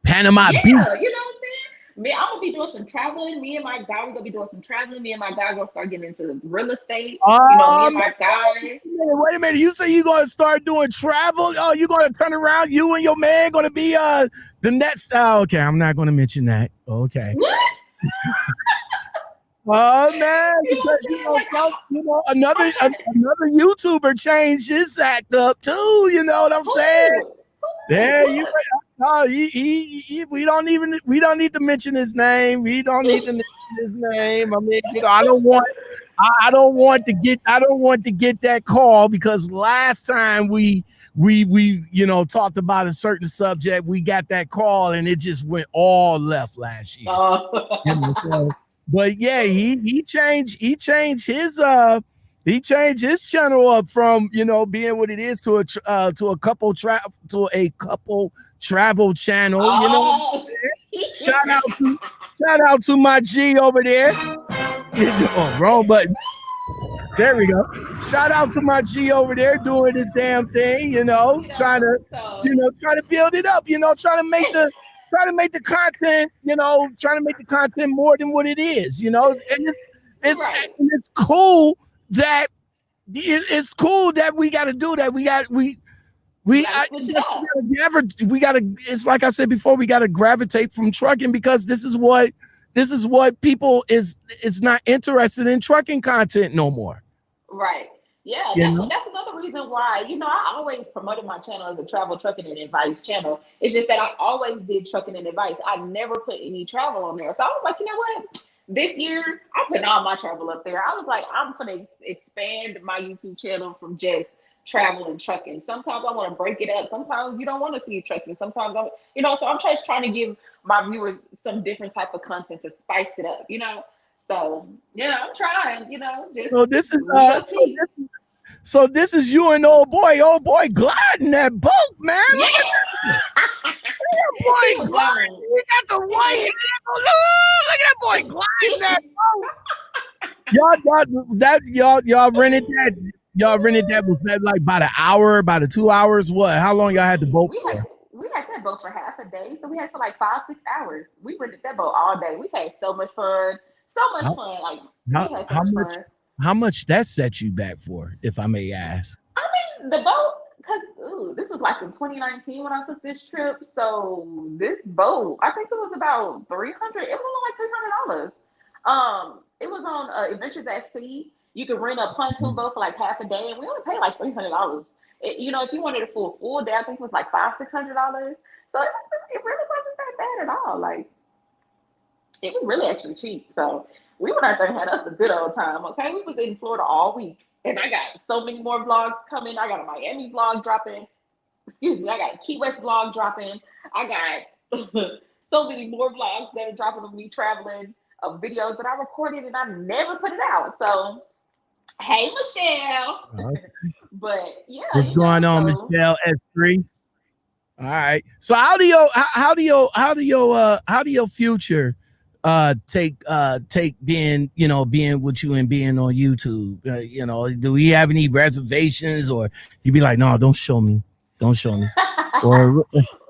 Panama Beach. Yeah, you know what I'm saying? Me, I'm gonna be doing some traveling. Me and my guy, we're gonna be doing some traveling. Me and my guy gonna start getting into real estate. You know, me and my guy. Wait a minute, you say you're gonna start doing travel? Oh, you're gonna turn around, you and your man gonna be the next okay, I'm not gonna mention that. Okay. What? Oh man, because another YouTuber changed his act up too. You know what I'm saying? Yeah, you. No, we don't need to mention his name. We don't need to mention his name. I mean, you know, I don't want to get that call because last time we talked about a certain subject, we got that call and it just went all left last year. But yeah, he changed his channel up from being what it is to a couple travel channel. You know, shout out to my G over there. Oh, wrong button. There we go. Shout out to my G over there doing this damn thing. Trying to build it up. Trying to make the content. Trying to make the content more than what it is. And it's cool that we got to do that. It's like I said before, we got to gravitate from trucking because this is what people is not interested in trucking content no more. Right. Yeah. That's another reason why, I always promoted my channel as a travel, trucking, and advice channel. It's just that I always did trucking and advice. I never put any travel on there. So I was like, you know what? This year, I'm putting all my travel up there. I was like, I'm going to expand my YouTube channel from just travel and trucking. Sometimes I want to break it up. Sometimes you don't want to see trucking. Sometimes so I'm just trying to give my viewers some different type of content to spice it up, So, I'm trying, So this is you and old boy gliding that boat, man. Yeah. Boy gliding. You got the white hair. Look at that boy gliding that boat. Y'all rented that. Y'all rented that, was that like about an hour, about 2 hours? What? How long y'all had the boat for? We had that boat for half a day, so we had for like 5-6 hours. We rented that boat all day. We had so much fun. Like how much that set you back for, if I may ask? I mean, the boat, because this was like in 2019 when I took this trip. So this boat, I think it was about $300. It was only like $300. It was on Adventures at Sea. You could rent a pontoon boat for like half a day, and we only paid like $300. If you wanted it for a full day, I think it was like $500-600. So it really wasn't that bad at all. Like, it was really actually cheap. So we went out there and had us a good old time. Okay, we was in Florida all week, and I got so many more vlogs coming. I got a Miami vlog dropping. I got a Key West vlog dropping. I got so many more vlogs that are dropping of me traveling, of videos that I recorded and I never put it out. So. Hey, Michelle. Okay. But yeah, what's going on, Michelle S3? All right. So how do your future take being with you and being on YouTube? Do we have any reservations, or you be like, no, don't show me, or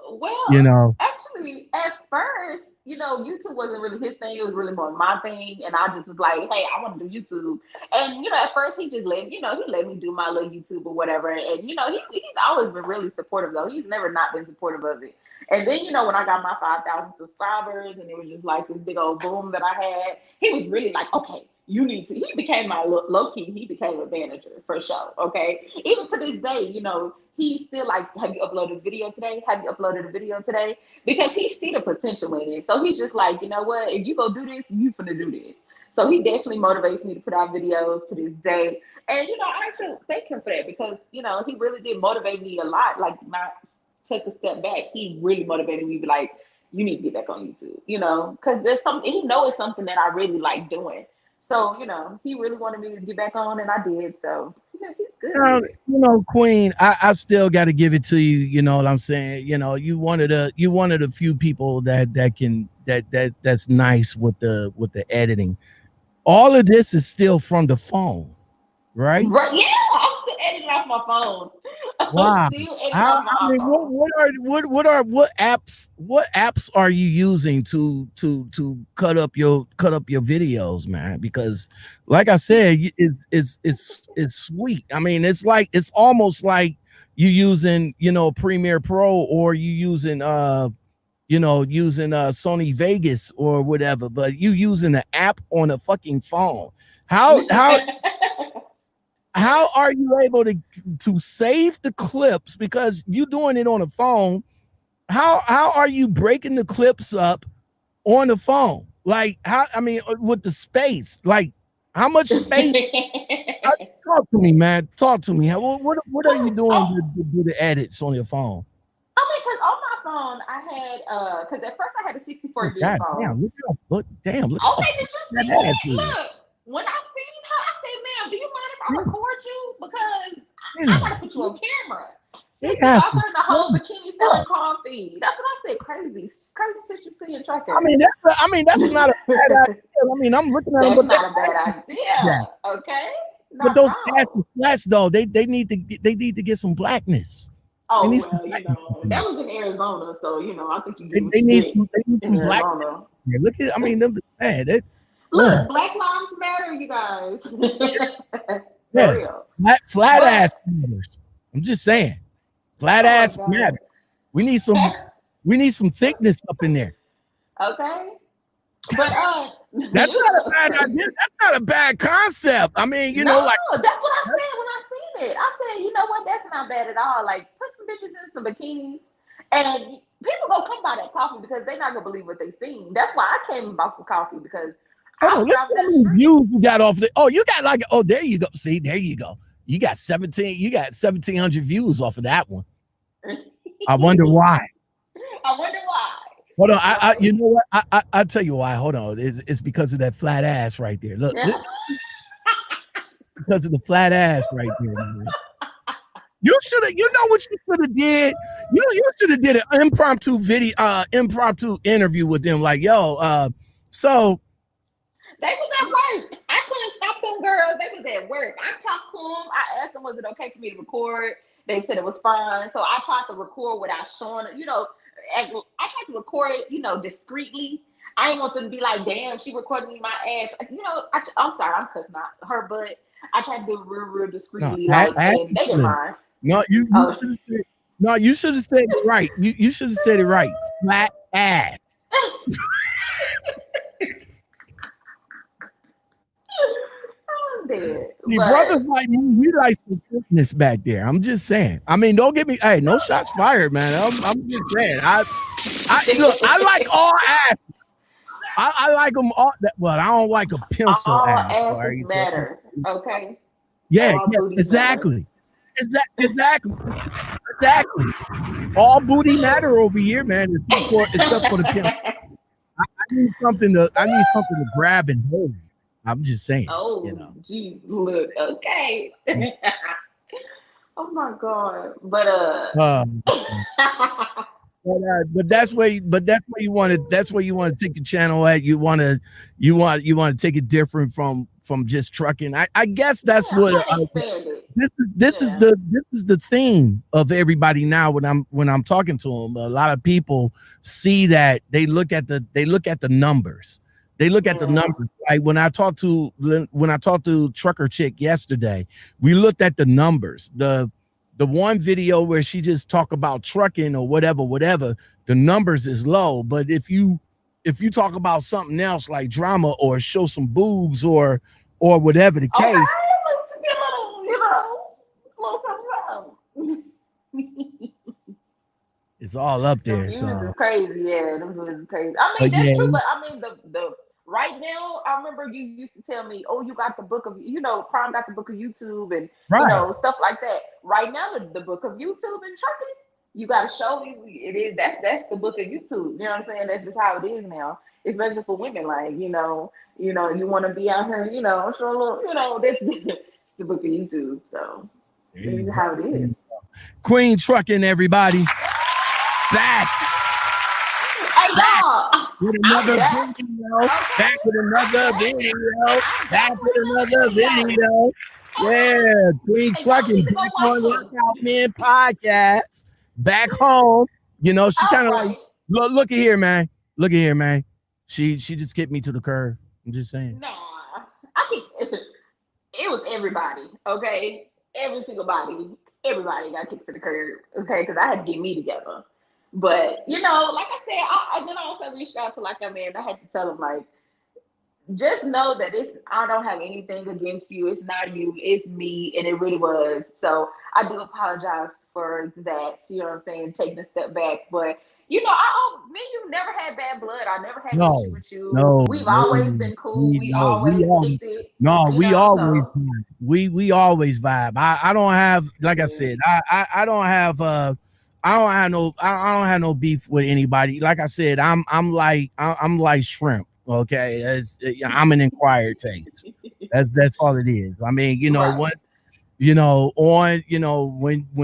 well, actually, at first YouTube wasn't really his thing. It was really more my thing. And I just was like, hey, I want to do YouTube. And, at first he just he let me do my little YouTube or whatever. And, he's always been really supportive though. He's never not been supportive of it. And then, when I got my 5,000 subscribers and it was just like this big old boom that I had, he was really like, okay, you need to. He became my low key. He became a manager for sure. Okay. Even to this day, he's still like, have you uploaded a video today? Have you uploaded a video today? Because he see the potential in it. So he's just like, you know what? If you go do this, you finna do this. So he definitely motivates me to put out videos to this day. And, I actually thank him for that because, he really did motivate me a lot. Like, not take a step back. He really motivated me to be like, you need to get back on YouTube, because there's something, he knows it's something that I really like doing. So, he really wanted me to get back on, and I did. So, he's good. Queen, I still got to give it to you. You know what I'm saying? You one of the few people that's nice with the editing. All of this is still from the phone, right? Right. Yeah, I'm still editing off my phone. Wow. What apps are you using to cut up your videos, man? Because like I said, it's sweet. I mean, it's almost like you using Premiere Pro or you using Sony Vegas or whatever, but you using an app on a fucking phone. How are you able to save the clips because you doing it on a phone? How are you breaking the clips up on the phone? Like with the space, like how much space? Talk to me, man. Talk to me. What are you doing to do the edits on your phone? Because on my phone I had because at first I had a 64 gig phone. Damn, look. Okay, did you see that? Look, when I seen her, I said, ma'am, do you mind if I record you? Because I gotta put you on camera. I was in the whole bikini selling coffee. That's what I said. Crazy shit you see in trucking. I mean, that's not a bad idea. I mean, I'm looking at that's not a bad idea. Yeah. Okay. But those flats though, they need to get some blackness. Oh well, that was in Arizona, so I think they need some black. Yeah, look at, them bad. Look, Black Lives Matter, you guys. Yeah. Real. Flat ass matters. I'm just saying, flat ass matter. We need some thickness up in there. Okay, but that's not a bad idea. That's not a bad concept. I mean, that's what I said when I seen it. I said, you know what, that's not bad at all. Like, put some bitches in some bikinis, and people gonna come buy that coffee because they're not gonna believe what they seen. That's why I came and bought some coffee because. Look how many views you got off you got there you go. See, there you go. You got 1,700 views off of that one. I wonder why. Hold on, you know what? I'll tell you why. Hold on. It's because of that flat ass right there. Look, because of the flat ass right there. Man. You know what you should have did? You should have did an impromptu interview with them. Like, so. They was at work. I couldn't stop them girls. They was at work. I talked to them. I asked them, was it okay for me to record? They said it was fine. So I tried to record without showing it. I tried to record it, discreetly. I didn't want them to be like, damn, she recorded me my ass. I'm sorry, I'm cussing out her, but I tried to do it real discreetly. And they didn't mind. No, you should have said it right. You should have said it right. Flat ass. The brothers like me, we like some thickness back there. I'm just saying. I mean, don't get me. Hey, no shots fired, man. I'm just saying. I like all ass. I like them all. Well, I don't like a pencil all ass. Asses matter. Okay. Yeah, exactly. Exactly. All booty matter over here, man. Except for the pencil. I need something to grab and hold. I'm just saying. Oh, geez, look, okay. Oh my God, but that's where you want to. That's where you want to take your channel at. You want to take it different from just trucking. I guess that's what. this is the theme of everybody now when I'm talking to them. A lot of people see that they look at the numbers. They look at the numbers. Like when I talked to Trucker Chick yesterday, we looked at the numbers. The one video where she just talk about trucking or whatever, the numbers is low. But if you talk about something else like drama or show some boobs or whatever the case, it's all up there. The views is crazy, yeah. The views is crazy. I mean, that's true, but I mean, the right now, I remember you used to tell me, "Oh, you got the book of, Prime got the book of YouTube and stuff like that." Right now, the book of YouTube and trucking, you got to show you it is. That's the book of YouTube. You know what I'm saying? That's just how it is now, especially for women. Like you want to be out here, show a little, that's the book of YouTube. So this is how it is. Queen Trucking, everybody, back. Hey, y'all. With another video. Back with another video. Back with another video. Yeah, Queen Trucking back on Lockoutmen Podcast. Back home. She kind of like look at here, man. Look at here, man. She just kicked me to the curb. I'm just saying. Nah, it was everybody. Okay, every single body. Everybody got kicked to the curb. Okay, because I had to get me together. But like I said, then I also reached out to Lockoutmen. I had to tell them just know that I don't have anything against you. It's not you, it's me, and it really was. So I do apologize for that. You know what I'm saying? Taking a step back, but me and you never had bad blood. I never had an issue with you. We've always been cool. We always kicked it. We always vibe. I don't have, like I said, I don't have no beef with anybody. Like I said, I'm like shrimp. Okay, I'm an acquired taste. That's all it is. I mean, when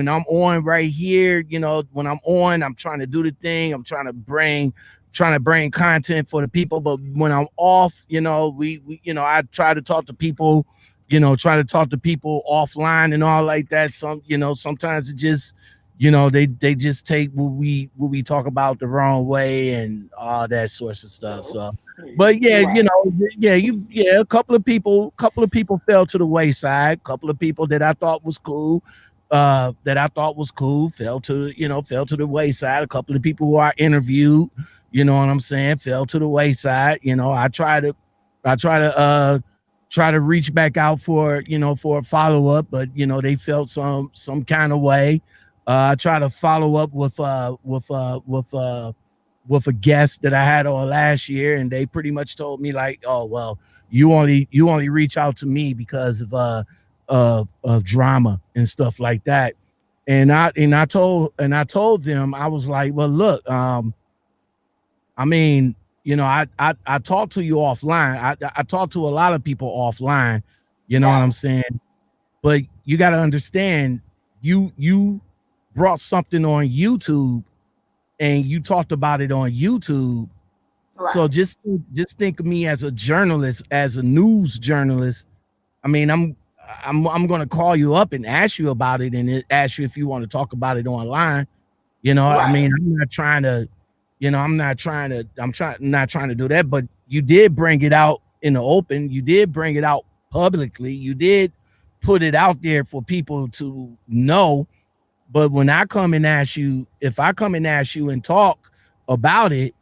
I'm on right here, when I'm on, I'm trying to do the thing. I'm trying to bring content for the people. But when I'm off, I try to talk to people, offline and all like that. Sometimes it just, they just take what we talk about the wrong way and all that sorts of stuff. So, but a couple of people fell to the wayside. A couple of people that I thought was cool, fell to the wayside. A couple of people who I interviewed, you know what I'm saying, fell to the wayside. I try to reach back out for a follow up, but they felt some kind of way. I try to follow up with a guest that I had on last year, and they pretty much told me like, "Oh well, you only reach out to me because of drama and stuff like that." And I told them, I was like, "Well, look, I mean, I talked to you offline. I talked to a lot of people offline, what I'm saying, but you got to understand, you brought something on YouTube and you talked about it on YouTube. Right. So just think of me as a journalist, as a news journalist. I mean, I'm going to call you up and ask you about it and ask you if you want to talk about it online. Right. I mean, I'm not trying to do that, but you did bring it out in the open. You did bring it out publicly. You did put it out there for people to know. But when I come and ask you, if I come and ask you and talk about it,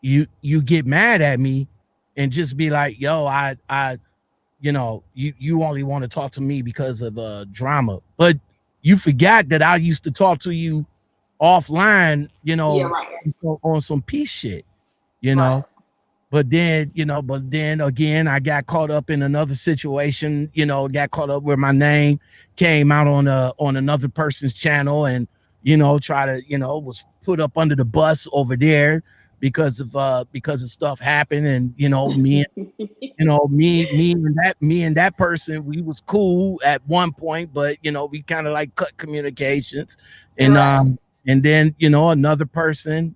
you get mad at me and just be like, yo, you only want to talk to me because of drama. But you forgot that I used to talk to you offline, on some peace shit, Right. But then again, I got caught up in another situation, got caught up where my name came out on another person's channel and, was put up under the bus over there because of stuff happened. And, me and that person, we was cool at one point, but, we kind of like cut communications and, right. And then, another person,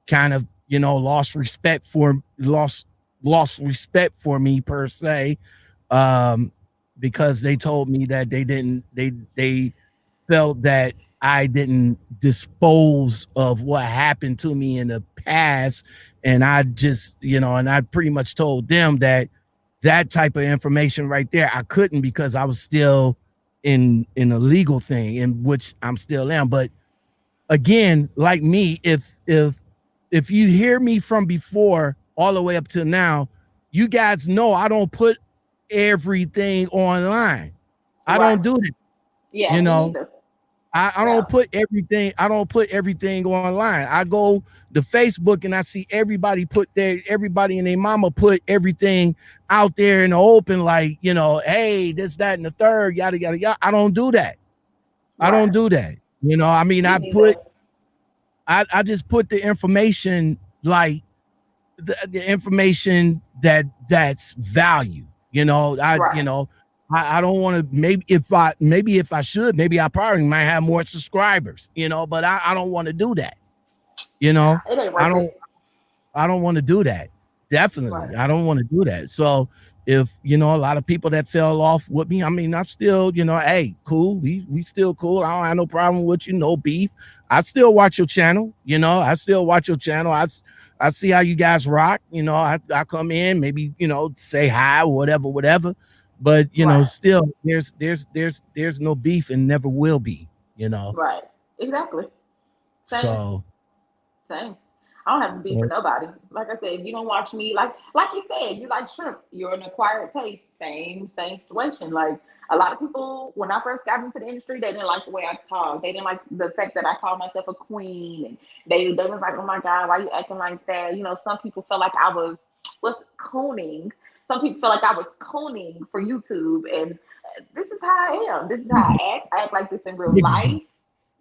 kind of, lost respect for me per se. because they told me that they felt that I didn't dispose of what happened to me in the past. And I just, and I pretty much told them that type of information right there, I couldn't, because I was still in a legal thing, in which I'm still am. But again, like me, if you hear me from before all the way up to now, you guys know I don't put everything online. I don't do that. Yeah, me neither. I don't put everything. I don't put everything online. I go to Facebook and I see everybody and their mama put everything out there in the open, like, hey, this, that, and the third, yada, yada, yada. I don't do that. Right. I don't do that. I mean, I just put the information, like the information that's value. I don't want to, maybe if I should, maybe I probably might have more subscribers, but I don't want to do that. I don't want to do that. Definitely. Right. I don't want to do that. So if, a lot of people that fell off with me, I mean, I'm still, hey, cool. We still cool. I don't have no problem with you. No beef. I still watch your channel. I still watch your channel. I see how you guys rock. I come in, maybe, say hi or whatever. But still, there's no beef and never will be. Right. Exactly. Same. So. Same. I don't have to beef for nobody. Like I said, if you don't watch me, like you said, you like shrimp. You're an acquired taste. Same situation. Like a lot of people, when I first got into the industry, they didn't like the way I talk. They didn't like the fact that I called myself a queen, and they was like, "Oh my God, why you acting like that?" Some people felt like I was cooning. Some people feel like I was cooning for YouTube, and this is how I am. This is how I act. I act like this in real life.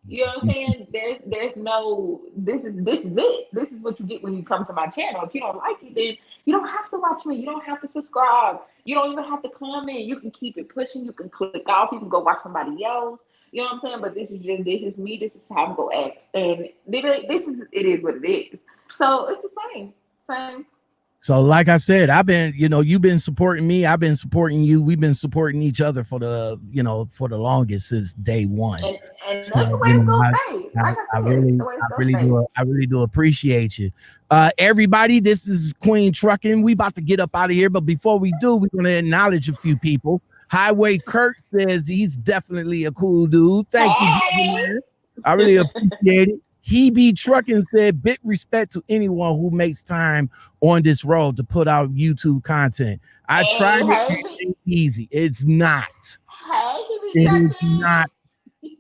You know what I'm saying? There's no, this is it. This is what you get when you come to my channel. If you don't like it, then you don't have to watch me. You don't have to subscribe. You don't even have to comment. You can keep it pushing. You can click off. You can go watch somebody else. You know what I'm saying? But this is me. This is how I'm gonna act. And it is what it is. So it's the same. So like I said, I've been, you've been supporting me. I've been supporting you. We've been supporting each other for the longest since day one. And so, that's the way it's gonna stay. I really do appreciate you. Everybody, this is Winfrey. We about to get up out of here. But before we do, we're going to acknowledge a few people. Highway Kurt says he's definitely a cool dude. Thank you, man. I really appreciate it. He be trucking said, big respect to anyone who makes time on this road to put out YouTube content. I tried it. It's easy. It's not.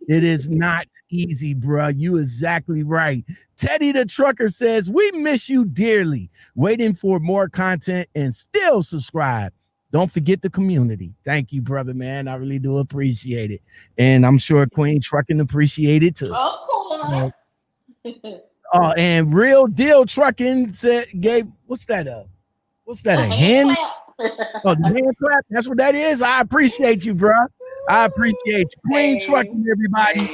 It is not easy, bruh. You exactly right. Teddy the Trucker says, we miss you dearly. Waiting for more content and still subscribe. Don't forget the community. Thank you, brother, man. I really do appreciate it. And I'm sure Winfrey appreciate it too. Of course. Oh, and Real Deal Trucking gave what's that? What's that? A hand? Oh, the hand clap. That's what that is. I appreciate you, bro. I appreciate you, Winfrey, everybody.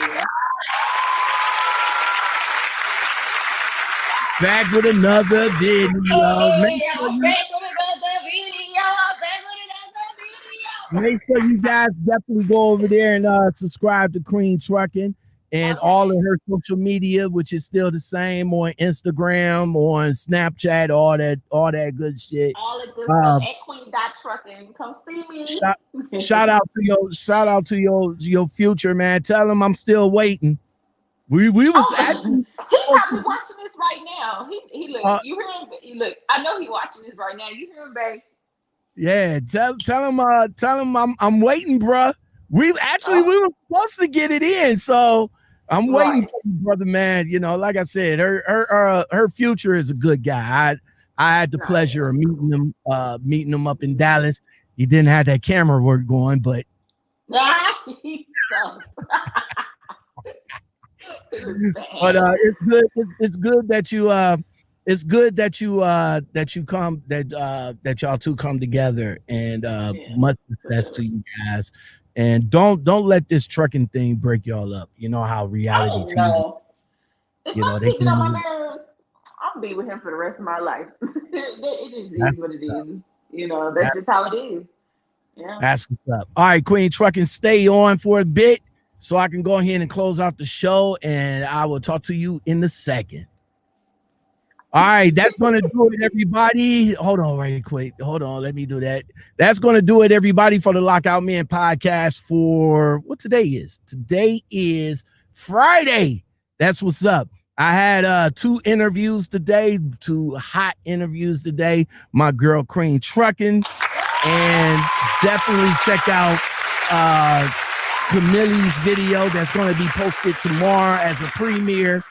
Back with another video. Make sure you guys definitely go over there and subscribe to Winfrey. And all of her social media, which is still the same on Instagram, on Snapchat, all that good shit. All the good stuff at Queen.trucking. Come see me. Shout out to your future, man. Tell him I'm still waiting. We was actually, he probably watching this right now. He look, you hear him? He look. I know he watching this right now. You hear him, babe? Yeah, tell him I'm waiting, bruh. We were supposed to get it in, so I'm waiting for you, brother, man. Like I said, her future is a good guy. I had the pleasure of meeting him up in Dallas. He didn't have that camera work going, but it's good. It's good that you it's good that y'all two come together, and much success to you guys. And don't let this trucking thing break y'all up. You know how reality TV. If I'm speaking on my nerves, I'll be with him for the rest of my life. It just is what it is. That's just how it is. Yeah. That's what's up. All right, Queen Trucking, stay on for a bit so I can go ahead and close out the show, and I will talk to you in a second. All right, that's going to do it, everybody. Hold on right quick. Hold on, let me do that. That's going to do it, everybody, for the Lockoutmen podcast for what today is. Today is Friday. That's what's up. I had 2 interviews today, 2 hot interviews today. My girl, Queen Trucking. And definitely check out Camille's video that's going to be posted tomorrow as a premiere.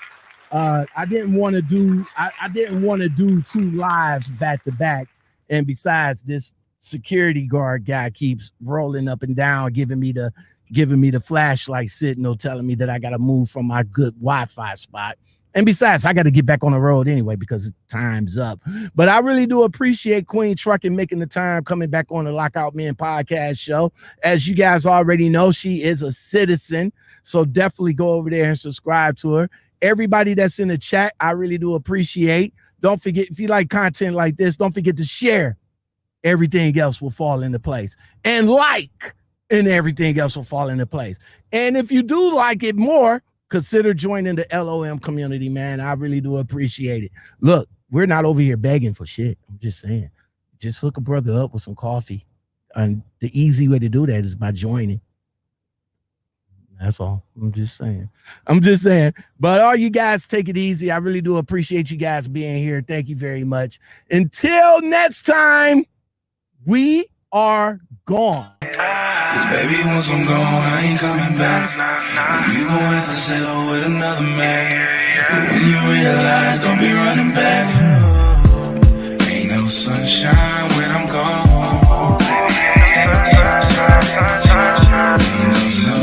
I didn't want to do 2 lives back to back. And besides, this security guard guy keeps rolling up and down, giving me the flashlight signal, telling me that I got to move from my good Wi-Fi spot. And besides, I got to get back on the road anyway because time's up. But I really do appreciate Queen Trucking making the time, coming back on the Lockoutmen podcast show. As you guys already know, she is a citizen. So definitely go over there and subscribe to her. Everybody that's in the chat, I really do appreciate. Don't forget, if you like content like this, don't forget to share. Everything else will fall into place. And and everything else will fall into place. And if you do like it more, consider joining the L.O.M community, man. I really do appreciate it. Look, we're not over here begging for shit. I'm just saying. Just hook a brother up with some coffee. And the easy way to do that is by joining. That's all. I'm just saying. But all you guys, take it easy. I really do appreciate you guys being here. Thank you very much. Until next time, we are gone. Cause baby, once I'm gone, I ain't coming back. You gon' have to settle with another man. But when you realize, don't be running back.